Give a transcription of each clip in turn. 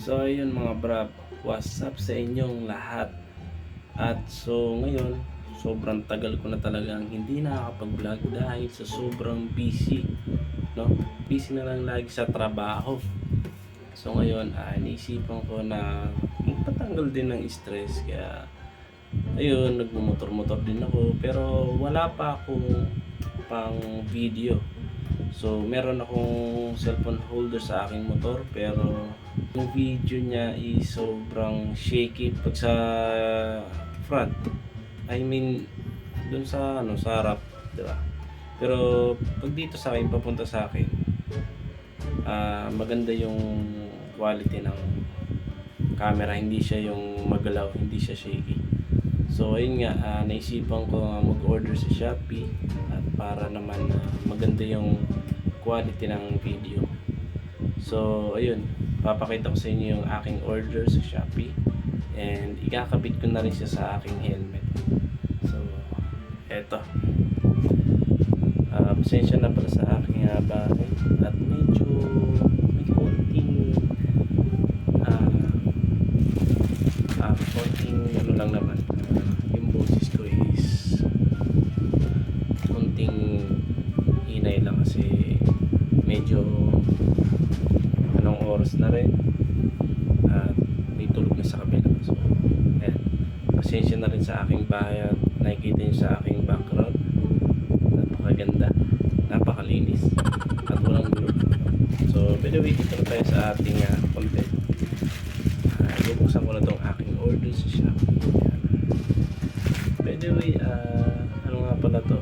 So ayun mga brab, what's up sa inyong lahat? At so ngayon, sobrang tagal ko na talagang hindi nakakapag-vlog dahil sa sobrang busy, no? Busy na lang lagi sa trabaho. So ngayon, naisipan ko na magpatanggal din ng stress, kaya ayun, nagmumotor-motor din ako, pero wala pa akong pang video. So meron akong cellphone holder sa aking motor, pero yung video niya is sobrang shaky pag sa front. I mean, dun sa sa harap, 'di ba? Pero pag dito sa akin, papunta sa akin, maganda yung quality ng camera, hindi siya yung magalaw, hindi siya shaky. So ayun nga, naisipan ko mag-order sa Shopee at para naman maganda yung quality ng video. So ayun, papakita ko sa inyo yung aking order sa Shopee and ikakabit ko na rin siya sa aking helmet. So eto, pasensya na pala sa aking bahay at medyo may konting konting lang naman. Yung boses ko is konting hinay lang kasi medyo anong oras na rin at may tulog na sa kabila. So ayan, pasensya na rin sa aking bahay at nakikita nyo sa aking background, napakaganda, napakalinis at walang gulo. So by the way, dito na tayo sa ating content. Bubuksan ko na itong aking order sa Shopee. By the way, ano nga pala to?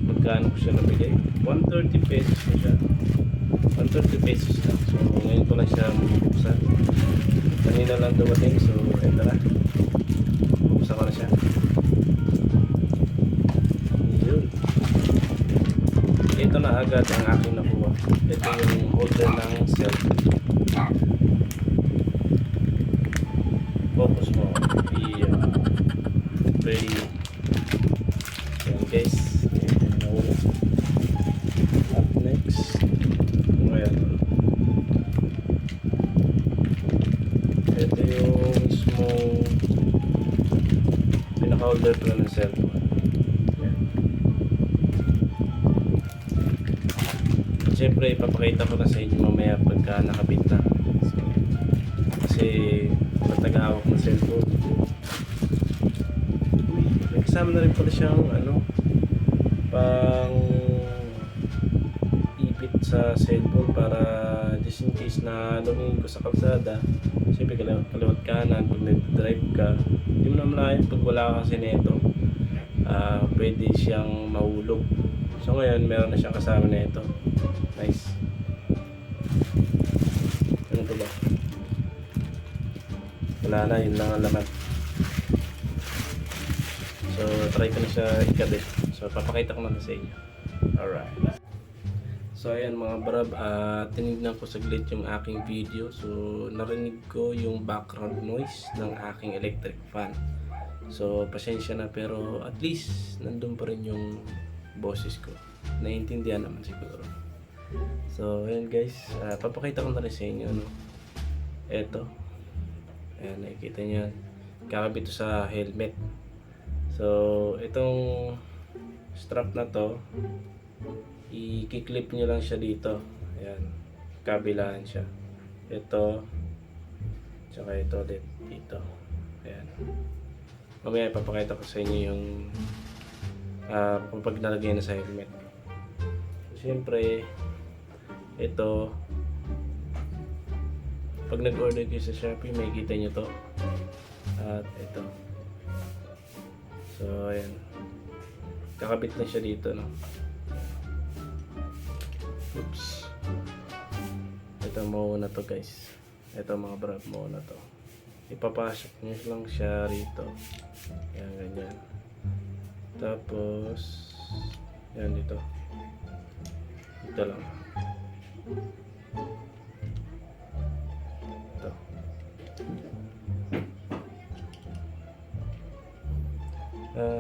Magkano ko siya nabigay? 130 pesos na siya. 130 pesos lang. So ngayon ko lang siya bubuksan. Kanina lang dumating. So eto na, bubuksan ko na siya. Yun. Ito na agad ang aking nakuha. Ito yung holder ng cellphone. Focus mo. Ready. Ayan guys. Up next. Ayan. Ito yung mismo pinaka-holder pala ng cellphone. Ayan. Siyempre ipapakita ko na sa inyo mamaya pagka nakabit na. So, kasi matagawak ng cellphone. Kasama na rin pala siyang pang ipit sa cellphone para just in case na lumingin ko sa kalsada. Siyempre kaliwat kanan pag nag-drive ka, hindi mo na malayan pag wala ka kasi nito, pwede siyang mahulog. So ngayon meron na siyang kasama na ito. Nice. Ano to ba? Wala na, yun lang ang laman. So try ko na siya ikabit. So papakita ko na sa inyo. Alright. So ayan mga brab, tinignan ko saglit yung aking video. So narinig ko yung background noise ng aking electric fan. So pasensya na, pero at least nandun pa rin yung boses ko. Naiintindihan naman siguro. So ayan guys, papakita ko na rin sa inyo. Eto. Ayan, nakikita nyo. Kakabit to sa helmet. So itong strap na to, i-clip nyo lang siya dito. Ayan, kabilaan siya. Ito, tsaka ito ulit dito. Ayan. Mamaya ipapakita ko sa inyo yung pag nalagay na sa helmet. So, siyempre ito, pag nag-order kayo sa Shopee, may kita nyo to. At ito. So ayan, kakabit na siya dito, no? Oops. Ito mauna to guys. Ito mga brad, mauna to. Ipapasok nyo lang siya rito. Ayan, ganyan. Tapos yan dito. Ito lang. Ito.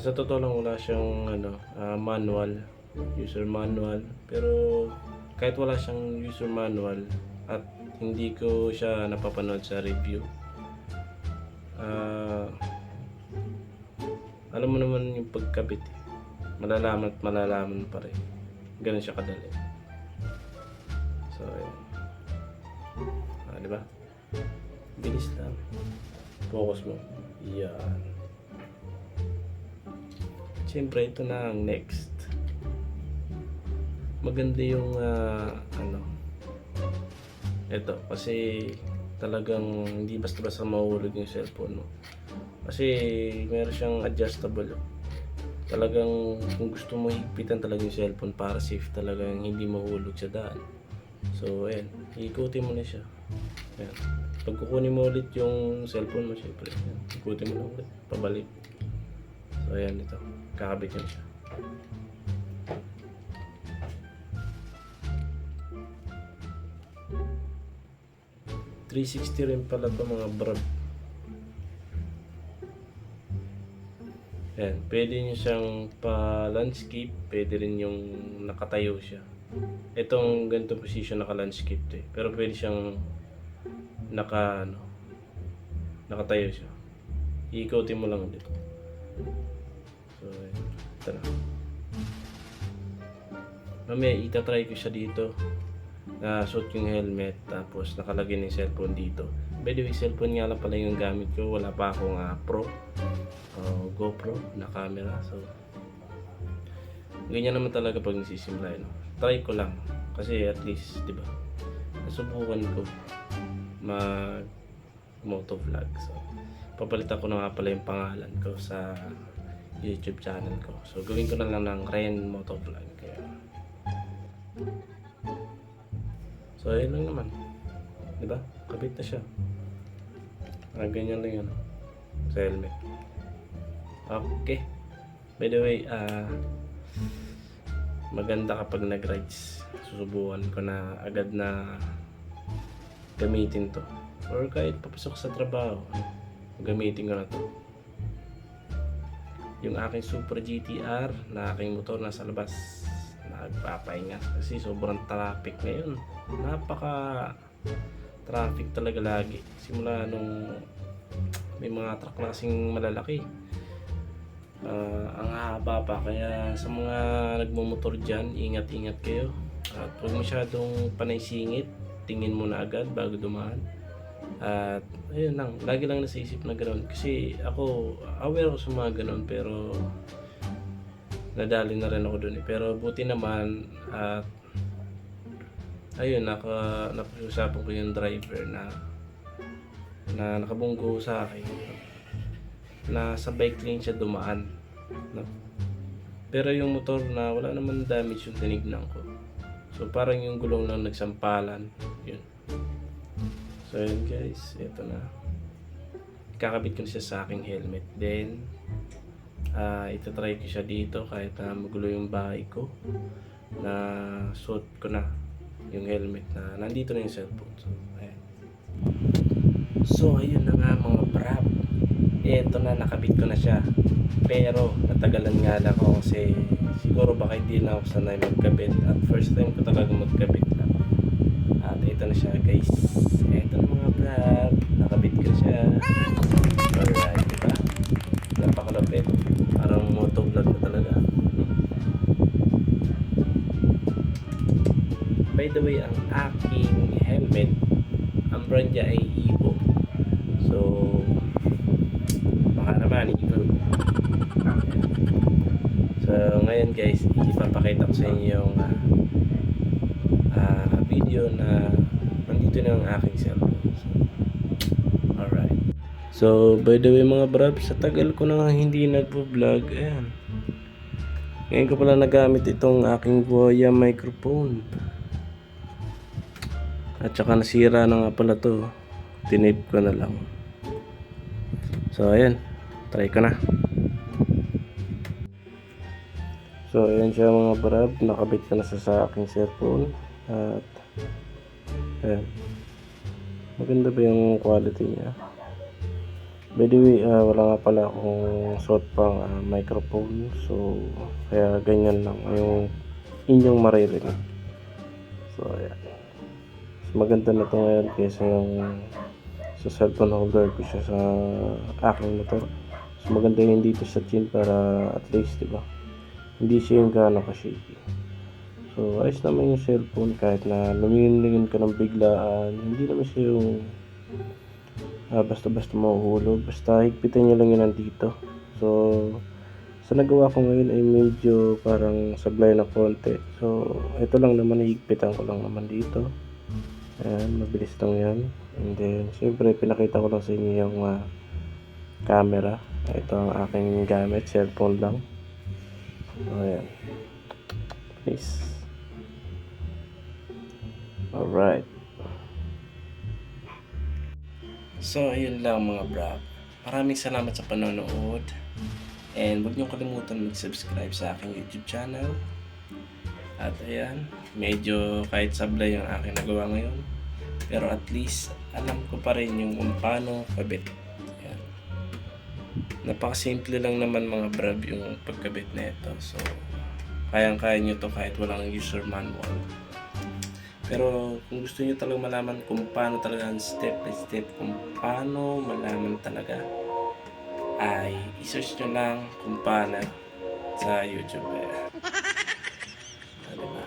Sa totoo lang wala siyang manual, user manual, pero kahit wala siyang user manual at hindi ko siya napapanood sa review. Alam mo naman yung pagkabit eh. Malalaman at malalaman pa rin. Ganun siya kadali. So, ayan. Diba? Bilis lang. Focus mo. Yan. Siyempre, ito na ang next. Maganda yung ito. Kasi talagang hindi basta-basta mahulog yung cellphone mo. Kasi meron siyang adjustable. Talagang kung gusto mo higpitan talaga yung cellphone para safe talagang hindi mahulog sa daan. So, ayan. Ikutin mo na siya. Ayan. Pag kukunin mo ulit yung cellphone mo, syempre, ayan. Ikutin mo na ulit. Pabalik. So, ayan ito. Kakabit yun siya. $360 rin pala ito mga brad. Ayan, pwede nyo siyang pa-landscape, pwede rin yung nakatayo siya. Itong ganito position naka-landscape to eh. Pero pwede siyang nakatayo siya. Iikotin mo lang dito. So, ayan. Ito na. Mamaya, itatry ko siya dito. Suot yung helmet, tapos nakalagay ng cellphone dito. By the way, cellphone nga lang pala yung gamit ko. Wala pa akong Pro. GoPro na camera. So, ganyan naman talaga pag nagsisimula. No? Try ko lang. Kasi at least, di ba? Nasubukan ko mag motovlog. So, papalitan ko na nga pala yung pangalan ko sa YouTube channel ko. So, gawin ko na lang ng Ren Motovlog. Kaya, so, ayun lang naman. Di ba? Kabit na siya. Ganyan lang yun. Sa helmet. Okay. By the way, maganda kapag nag-rides. Susubukan ko na agad na gamitin to. Or kahit papasok sa trabaho, gamitin ko na to. Yung aking Super GTR na aking motor nasa labas. Nagpapahinga kasi sobrang traffic ngayon. Napaka traffic talaga lagi. Simula nung may mga truck na kasing malalaki. Ang haba pa, kaya sa mga nagmumotor dyan, ingat-ingat kayo at huwag masyadong panay singit, tingin mo na agad bago dumaan. At ayun lang, lagi lang nasa isip na gano'n kasi ako, aware ako sa mga gano'n pero nadali na rin ako dun eh. Pero buti naman at ayun, nakiusapan ko yung driver na nakabunggo sa akin na sa bike lane siya dumaan, no? Pero yung motor na wala naman damage yung tinignan ko. So parang yung gulong lang nagsampalan. Yun. So yun guys, ito na. Kakabit ko na siya sa aking helmet. Then itatry ko siya dito kahit na magulo yung bahay ko. Na suot ko na yung helmet na nandito na yung cellphone. So ayan. So ayun na nga mga brab. Ito na, nakabit ko na siya. Pero natagalan nga lang ako kasi siguro baka hindi na ako sanay magkabit. At first time ko talaga magkabit na. At ito na siya guys. Ito na mga vlog. Nakabit ko siya. Alright, diba? Napakalapit. Parang motovlog na talaga. By the way, ang aking helmet, ang brand niya ay Evo. So, naman Evo. So ngayon guys, ipapakita ko sa inyo yung video na nandito na ang aking cellphone. So, alright. So by the way mga brab, sa tagal ko na hindi nagpo-vlog, ayan. Ngayon ko pala nagamit itong aking Voya microphone. At saka nasira na nga pala to. Tinip ko na lang. So ayan, try ko na. So ayan siya mga brab, nakabit ko na sa aking cellphone. At ayan, maganda ba yung quality niya? By the way, wala nga pala akong suot pang microphone. So kaya ganyan lang yung inyong maririnig. So ayan. So maganda na to ngayon kaysa yung sa cellphone holder ko siya sa aking motor. So maganda yung dito sa chin para at least, di ba, hindi siya yung gaano ka-shaky. So ayos naman yung cellphone kahit na lumingin-lingin ka ng biglaan, hindi naman siya yung basta-basta mahuhulog. Basta higpitan niya lang yun nandito. So sa nagawa ko ngayon ay medyo parang sablay na konti. So ito lang naman, higpitan ko lang naman dito. Ayan, mabilis lang yan. And then syempre pinakita ko lang sa inyo yung camera. Ito ang aking gamit, cellphone lang. So ayan, nice. Alright. So ayun lang mga brab. Maraming salamat sa panonood. And huwag niyong kalimutan mag-subscribe sa aking YouTube channel. At ayan, medyo kahit sablay yung aking nagawa ngayon, pero at least alam ko pa rin yung kung paano kabit. Ayan. Napakasimple lang naman mga brab yung pagkabit na ito. So kayang-kaya nyo to kahit walang user manual. Pero kung gusto nyo talagang malaman kung paano talaga step by step, kung paano malaman talaga, ay i-search nyo lang kung paano sa YouTube. Diba?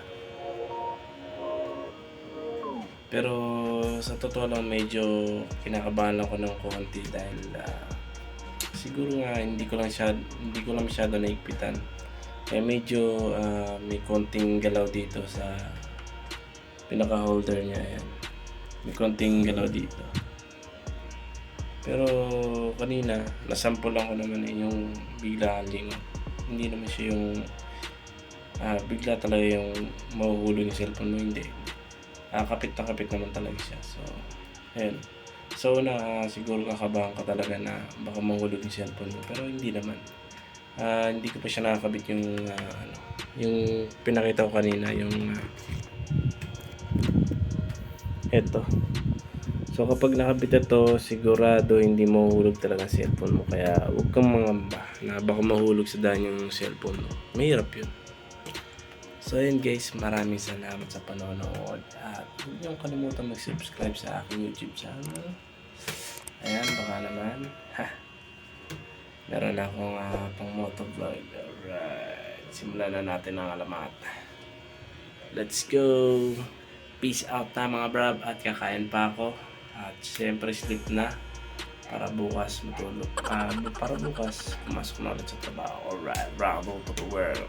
Pero sa totoo lang medyo kinakabahan ako ng konti dahil siguro nga hindi ko lang masyado naigpitan. Kaya medyo may konting galaw dito sa pinaka holder niya. Ayan. May konting galaw dito. Pero kanina, nasample lang ko naman yung biglaan lingon. Hindi naman siya yung bigla talaga yung mahuhulog yung cellphone mo, hindi. Kapit na kapit naman talaga siya. So, ayun. So, siguro kakabahan ka talaga na baka mahulog yung cellphone mo. Pero hindi naman. Hindi ko pa siya nakakabit yung yung pinakita ko kanina, yung eto. So kapag nakabit ito, sigurado hindi mahuhulog talaga ang cellphone mo. Kaya huwag kang mangamba na baka mahulog sa daan yung cellphone mo. Mahirap yun. So ayun guys, maraming salamat sa panonood. At huwag niyong kalimutan mag-subscribe sa aking YouTube channel. Ayan, baka naman. Meron akong pang motovlog. Alright, simulan na natin ang alamat. Let's go! Peace out na mga brab, at kakain pa ako. At siyempre sleep na para bukas matulog. Para bukas pumasok na ulit sa trabaho. Alright, bravo to the world.